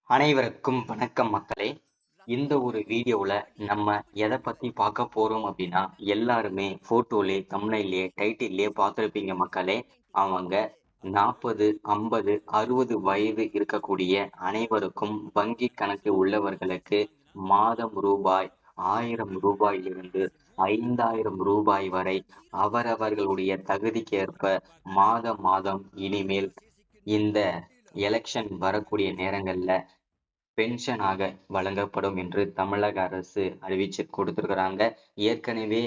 அனைவருக்கும் வணக்கம் மக்களே. இந்த ஒரு வீடியோவில் நம்ம எதை பற்றி பார்க்க போகிறோம் அப்படின்னா, எல்லாருமே ஃபோட்டோலே, தம்ப்நெயிலே, டைட்டில்லே பார்த்துருப்பீங்க மக்களே. அவங்க 40, 50, 60 வயது இருக்கக்கூடிய அனைவருக்கும் வங்கி கணக்கு உள்ளவர்களுக்கு மாதம் ரூபாய் 1000 ரூபாயிலிருந்து 5000 ரூபாய் வரை அவரவர்களுடைய தகுதிக்கேற்ப மாதம் மாதம் இனிமேல் இந்த எலெக்ஷன் வரக்கூடிய நேரங்கள்ல பென்ஷனாக வழங்கப்படும் என்று தமிழக அரசு அறிவிச்சு கொடுத்திருக்கிறாங்க. ஏற்கனவே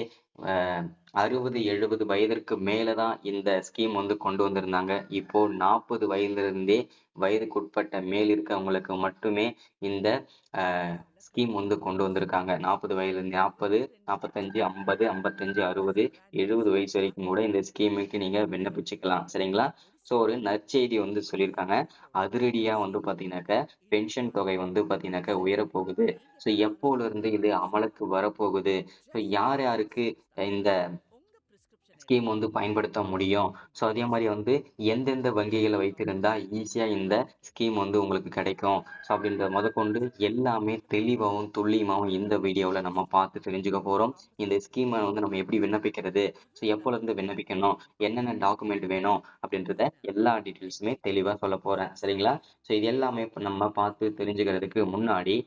60-70 வயதிற்கு மேலதான் இந்த ஸ்கீம் கொண்டு வந்திருந்தாங்க. இப்போ 40 வயதிலிருந்தே வயதுக்குட்பட்ட மேல் இருக்கவங்களுக்கு மட்டுமே இந்த ஸ்கீம் கொண்டு வந்திருக்காங்க. 40 வயதுலேருந்து 40, 45, 50, 55, 60, 70 வயசு வரைக்கும் கூட இந்த ஸ்கீமுக்கு நீங்க விண்ணப்பிச்சுக்கலாம். சரிங்களா? ஸோ ஒரு நற்செய்தி சொல்லியிருக்காங்க. அதிரடியா பாத்தீங்கன்னாக்க பென்ஷன் தொகை பாத்தீங்கன்னாக்க உயரப்போகுது. ஸோ எப்போல இருந்து இது அமலுக்கு வரப்போகுது, ஸோ யார் யாருக்கு இந்த ஸ்கீம் பயன்படுத்த முடியும், ஸோ அதே மாதிரி எந்தெந்த வங்கிகளை வைத்திருந்தா ஈஸியா இந்த ஸ்கீம் உங்களுக்கு கிடைக்கும், ஸோ அப்படின்ற முதற்கொண்டு எல்லாமே தெளிவாகவும் துல்லியமாகவும் இந்த வீடியோவில் நம்ம பார்த்து தெரிஞ்சுக்க போறோம். இந்த ஸ்கீமை நம்ம எப்படி விண்ணப்பிக்கிறது, ஸோ எப்போல இருந்து விண்ணப்பிக்கணும், என்னென்ன டாக்குமெண்ட் வேணும் அப்படின்றத எல்லா டீட்டெயில்ஸுமே தெளிவாக சொல்ல போறேன். சரிங்களா? ஸோ இது எல்லாமே இப்போ நம்ம பார்த்து தெரிஞ்சுக்கிறதுக்கு முன்னாடி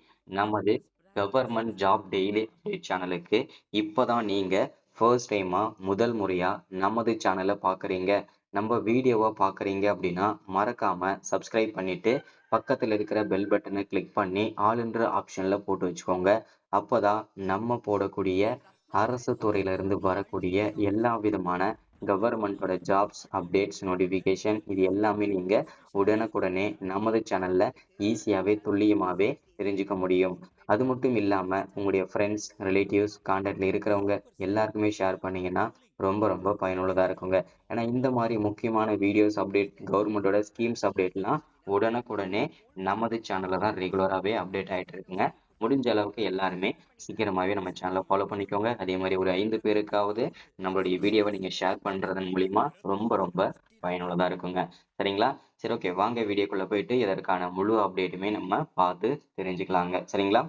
நமது கவர்மெண்ட் ஜாப் டெய்லி சேனலுக்கு இப்போதான் நீங்க ஃபர்ஸ்ட் டைமா முதல் முறையா நமது சேனலை பார்க்குறீங்க, நம்ம வீடியோவை பார்க்குறீங்க அப்படின்னா மறக்காம சப்ஸ்கிரைப் பண்ணிட்டு பக்கத்தில் இருக்கிற பெல் பட்டனை கிளிக் பண்ணி ஆளுன்ற ஆப்ஷன்ல போட்டு வச்சுக்கோங்க. அப்போதான் நம்ம போடக்கூடிய அரசு துறையில இருந்து வரக்கூடிய எல்லா விதமான கவர்மெண்டோட ஜாப்ஸ் அப்டேட்ஸ் நோட்டிஃபிகேஷன் இது எல்லாமே நீங்க உடனுக்குடனே நமது சேனல்ல ஈஸியாவே துல்லியமாவே தெரிஞ்சுக்க முடியும். அது மட்டும் இல்லாம உங்களுடைய ஃப்ரெண்ட்ஸ், ரிலேட்டிவ்ஸ், கான்டாக்ட்ல இருக்கிறவங்க எல்லாருக்குமே ஷேர் பண்ணீங்கன்னா ரொம்ப ரொம்ப பயனுள்ளதா இருக்குங்க. ஏன்னா இந்த மாதிரி முக்கியமான வீடியோஸ் அப்டேட், கவர்மெண்டோட ஸ்கீம்ஸ் அப்டேட்லாம் உடனுக்குடனே நமது சேனல்ல தான் ரெகுலராகவே அப்டேட் ஆகிட்டு இருக்குங்க. முடிஞ்ச அளவுக்கு எல்லாருமே சீக்கிரமாகவே நம்ம சேனலை ஃபாலோ பண்ணிக்கோங்க. அதே மாதிரி ஒரு 5 பேருக்காவது நம்மளுடைய வீடியோவை நீங்கள் ஷேர் பண்ணுறதன் மூலிமா ரொம்ப ரொம்ப பயனுள்ளதாக இருக்குங்க. சரிங்களா? சரி, ஓகே, வாங்க வீடியோக்குள்ளே போயிட்டு இதற்கான முழு அப்டேட்டுமே நம்ம பார்த்து தெரிஞ்சுக்கலாங்க. சரிங்களா?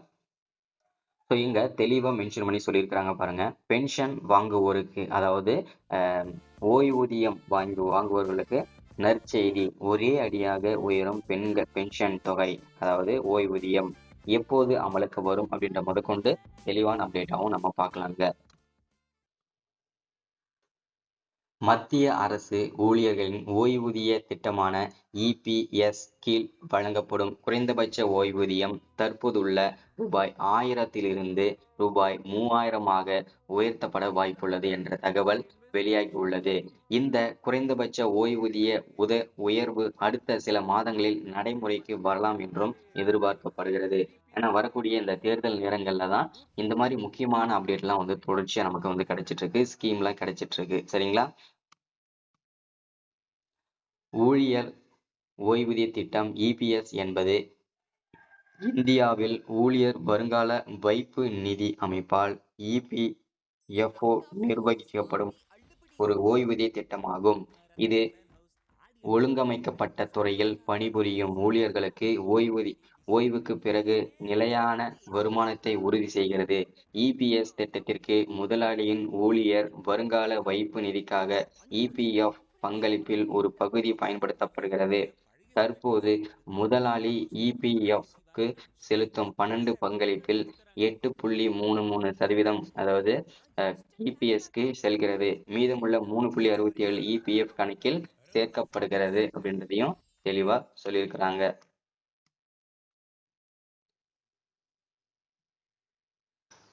ஸோ இங்கே தெளிவாக மென்ஷன் பண்ணி சொல்லியிருக்கிறாங்க பாருங்க. பென்ஷன் வாங்குவோருக்கு, அதாவது ஓய்வூதியம் வாங்குவோர்களுக்கு நற்செய்தி, ஒரே அடியாக உயரும் பென்ஷன் தொகை, அதாவது ஓய்வூதியம் எப்போது அமலுக்கு வரும் அப்படின்ற முதற்கொண்டு தெளிவான அப்டேட்டாகவும் நம்ம பார்க்கலாங்க. மத்திய அரசு ஊழியர்களின் ஓய்வூதிய திட்டமான இபிஎஸ் கீழ் வழங்கப்படும் குறைந்தபட்ச ஓய்வூதியம் தற்போதுள்ள ரூபாய் 1000 ரூபாய் 3000 உயர்த்தப்பட வாய்ப்புள்ளது என்ற தகவல் வெளியாகியுள்ளது. இந்த குறைந்தபட்ச ஓய்வூதிய உயர்வு அடுத்த சில மாதங்களில் நடைமுறைக்கு வரலாம் என்றும் எதிர்பார்க்கப்படுகிறது. ஏன்னா வரக்கூடிய இந்த தேர்தல் நேரங்கள்ல தான் இந்த மாதிரி முக்கியமான அப்டேட் எல்லாம் தொடர்ச்சியா நமக்கு கிடைச்சிட்டு இருக்கு, ஸ்கீம் எல்லாம் கிடைச்சிட்டு இருக்கு. சரிங்களா? ஊழியர் ஓய்வூதிய திட்டம் இபிஎஸ் என்பது இந்தியாவில் ஊழியர் வருங்கால வைப்பு நிதி அமைப்பால் இபிஎஃப்ஓ நிர்வகிக்கப்படும் ஒரு ஓய்வூதிய திட்டமாகும். இது ஒழுங்கமைக்கப்பட்ட துறையில் பணிபுரியும் ஊழியர்களுக்கு ஓய்வுக்கு பிறகு நிலையான வருமானத்தை உறுதி செய்கிறது. இபிஎஸ் திட்டத்திற்கு முதலாளியின் ஊழியர் வருங்கால வைப்பு நிதிக்காக இபிஎஃப் பங்களிப்பில் ஒரு பகுதி பயன்படுத்தப்படுகிறது. தற்போது முதலாளி இபிஎஃப்க்கு செலுத்தும் 12 பங்களிப்பில் 8.33%, அதாவது இபிஎஸ்க்கு செல்கிறது. மீதமுள்ள 3.67 இபிஎஃப் கணக்கில் சேர்க்கப்படுகிறது அப்படின்றதையும் தெளிவா சொல்லியிருக்கிறாங்க.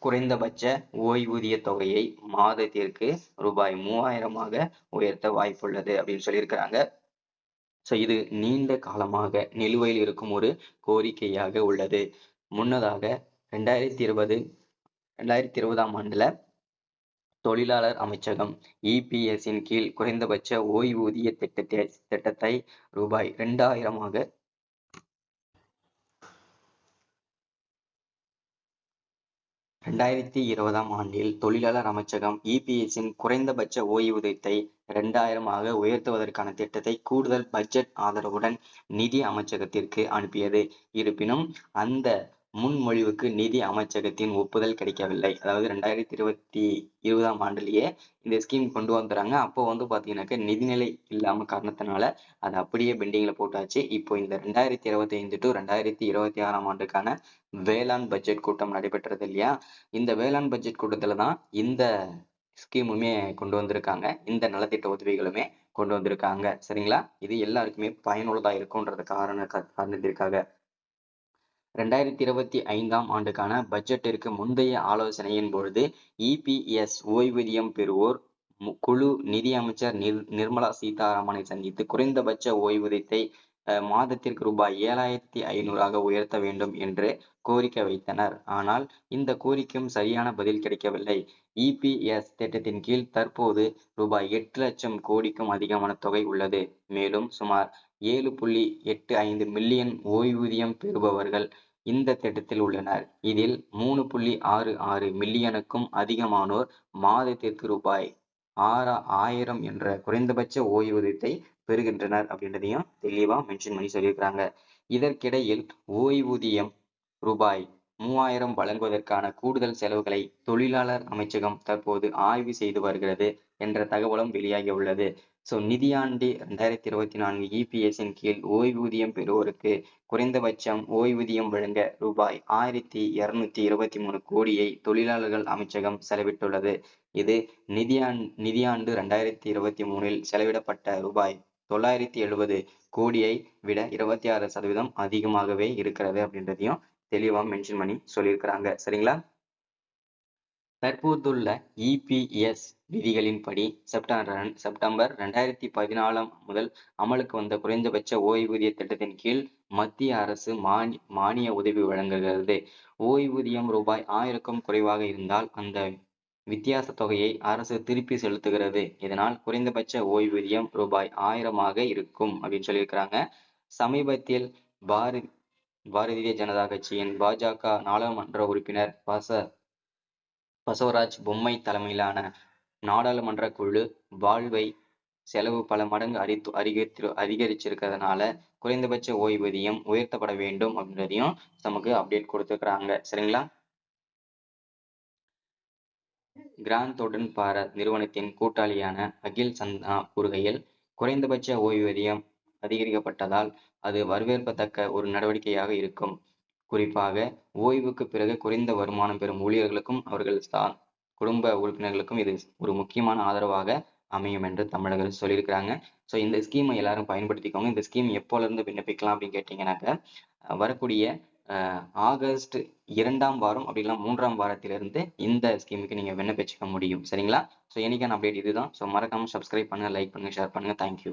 குறைந்தபட்ச ஓய்வூதிய தொகையை மாதத்திற்கு ரூபாய் 3000 உயர்த்த வாய்ப்புள்ளது அப்படின்னு சொல்லியிருக்கிறாங்க. ஸோ இது நீண்ட காலமாக நிலுவையில் இருக்கும் ஒரு கோரிக்கையாக உள்ளது. முன்னதாக 2020ஆம் ஆண்டுல தொழிலாளர் அமைச்சகம் இபிஎஸ்ஸின் கீழ் குறைந்தபட்ச ஓய்வூதிய திட்டத்தை ரூபாய் 2000 2020ஆம் ஆண்டில் தொழிலாளர் அமைச்சகம் இபிஎஸ்ஸின் குறைந்தபட்ச ஓய்வூதியத்தை 2000 உயர்த்துவதற்கான திட்டத்தை கூடுதல் பட்ஜெட் ஆதரவுடன் நிதி அமைச்சகத்திற்கு அனுப்பியது. இருப்பினும் அந்த முன்மொழிவுக்கு நிதி அமைச்சகத்தின் ஒப்புதல் கிடைக்கவில்லை. அதாவது 2020ஆம் ஆண்டுலயே இந்த ஸ்கீம் கொண்டு வந்துறாங்க. அப்போ பாத்தீங்கன்னாக்க நிதிநிலை இல்லாம காரணத்தினால அதை அப்படியே பெண்டிங்ல போட்டாச்சு. இப்போ இந்த 2025 டு 2026ஆம் ஆண்டுக்கான வேளாண் பட்ஜெட் கூட்டம் நடைபெற்றது இல்லையா? இந்த வேளாண் பட்ஜெட் கூட்டத்துல தான் இந்த ஸ்கீமுமே கொண்டு வந்திருக்காங்க. இந்த நலத்திட்ட உதவிகளுமே கொண்டு வந்திருக்காங்க. சரிங்களா? இது எல்லாருக்குமே பயனுள்ளதா இருக்கும்ன்றது காரணத்திற்காக 2025ஆம் ஆண்டுக்கான பட்ஜெட்டிற்கு முந்தைய ஆலோசனையின் பொழுது இபிஎஸ் ஓய்வூதியம் பெறுவோர் குழு நிதி அமைச்சர் நிர்மலா சீதாராமனை சந்தித்து குறைந்தபட்ச ஓய்வூதியத்தை மாதத்திற்கு ரூபாய் 7,500 உயர்த்த வேண்டும் என்று கோரிக்கை வைத்தனர். ஆனால் இந்த கோரிக்கையும் சரியான பதில் கிடைக்கவில்லை. இபிஎஸ் திட்டத்தின் கீழ் தற்போது ரூபாய் 8 லட்சம் கோடிக்கும் அதிகமான தொகை உள்ளது. மேலும் சுமார் 7.85 மில்லியன் ஓய்வூதியம் பெறுபவர்கள் இந்த திட்டத்தில் உள்ளனர். இதில் 3.66 மில்லியனுக்கும் அதிகமானோர் மாதத்திற்கு ரூபாய் 6,000 என்ற குறைந்தபட்ச ஓய்வூதியத்தை பெறுகின்றனர் அப்படின்றதையும் தெளிவா மென்ஷன் பண்ணி சொல்லியிருக்கிறாங்க. இதற்கிடையில் ஓய்வூதியம் ரூபாய் 3,000 வழங்குவதற்கான கூடுதல் செலவுகளை தொழிலாளர் அமைச்சகம் தற்போது ஆய்வு செய்து வருகிறது என்ற தகவலும் வெளியாகி உள்ளது. நிதியாண்டு 2024 இபிஎஸ்ஸின் கீழ் ஓய்வூதியம் பெறுவோருக்கு குறைந்தபட்சம் ஓய்வூதியம் வழங்க ரூபாய் 1,223 கோடியை தொழிலாளர்கள் அமைச்சகம் செலவிட்டுள்ளது. இது நிதியாண்டு 2023இல் செலவிடப்பட்ட ரூபாய் 970 கோடியை விட 26% அதிகமாகவே இருக்கிறது அப்படின்றதையும் தெளிவா மென்ஷன் பண்ணி சொல்லியிருக்கிறாங்க. சரிங்களா? தற்போதுள்ள இபிஎஸ் விதிகளின்படி செப்டம்பர் 2014 முதல் அமலுக்கு வந்த குறைந்தபட்ச ஓய்வூதிய திட்டத்தின் கீழ் மத்திய அரசு மானிய உதவி வழங்குகிறது. ஓய்வூதியம் ரூபாய் 1000க்கும் குறைவாக இருந்தால் அந்த வித்தியாச தொகையை அரசு திருப்பி செலுத்துகிறது. இதனால் குறைந்தபட்ச ஓய்வூதியம் ரூபாய் 1000 இருக்கும் அப்படின்னு சொல்லியிருக்கிறாங்க. சமீபத்தில் பாரதிய ஜனதா கட்சியின் பாஜக நாடாளுமன்ற உறுப்பினர் பசவராஜ் பொம்மை தலைமையிலான நாடாளுமன்ற குழு வாழ்வை செலவு பல மடங்கு அதிகரிச்சிருக்கிறதுனால குறைந்தபட்ச ஓய்வூதியம் உயர்த்தப்பட வேண்டும் அப்படின்றதையும் நமக்கு அப்டேட் கொடுத்துருக்காங்க. சரிங்களா? கிராண்ட் தொடன் பாரத் நிறுவனத்தின் கூட்டாளியான அகில் சந்தா கூறுகையில், குறைந்தபட்ச ஓய்வூதியம் அதிகரிக்கப்பட்டதால் அது வரவேற்கத்தக்க ஒரு நடவடிக்கையாக இருக்கும். குறிப்பாக ஓய்வுக்கு பிறகு குறைந்த வருமானம் பெறும் ஊழியர்களுக்கும் அவர்கள் குடும்ப உறுப்பினர்களுக்கும் இது ஒரு முக்கியமான ஆதரவாக அமையும் என்று தமிழக அரசு சொல்லியிருக்கிறாங்க. இந்த ஸ்கீமை எல்லாரும் பயன்படுத்திக்கோங்க. இந்த ஸ்கீம் எப்போல இருந்து விண்ணப்பிக்கலாம் அப்படின்னு கேட்டீங்கன்னாக்க வரக்கூடிய ஆகஸ்ட் 2ஆம் வாரம் அப்படி இல்லைன்னா 3ஆம் வாரத்திலிருந்து இந்த ஸ்கீமுக்கு நீங்க விண்ணப்பிச்சுக்க முடியும். சரிங்களா? இன்னைக்கான அப்டேட் இதுதான். மறக்காம சப்ஸ்கிரைப் பண்ணுங்க, லைக் பண்ணுங்க, ஷேர் பண்ணுங்க. தேங்க்யூ.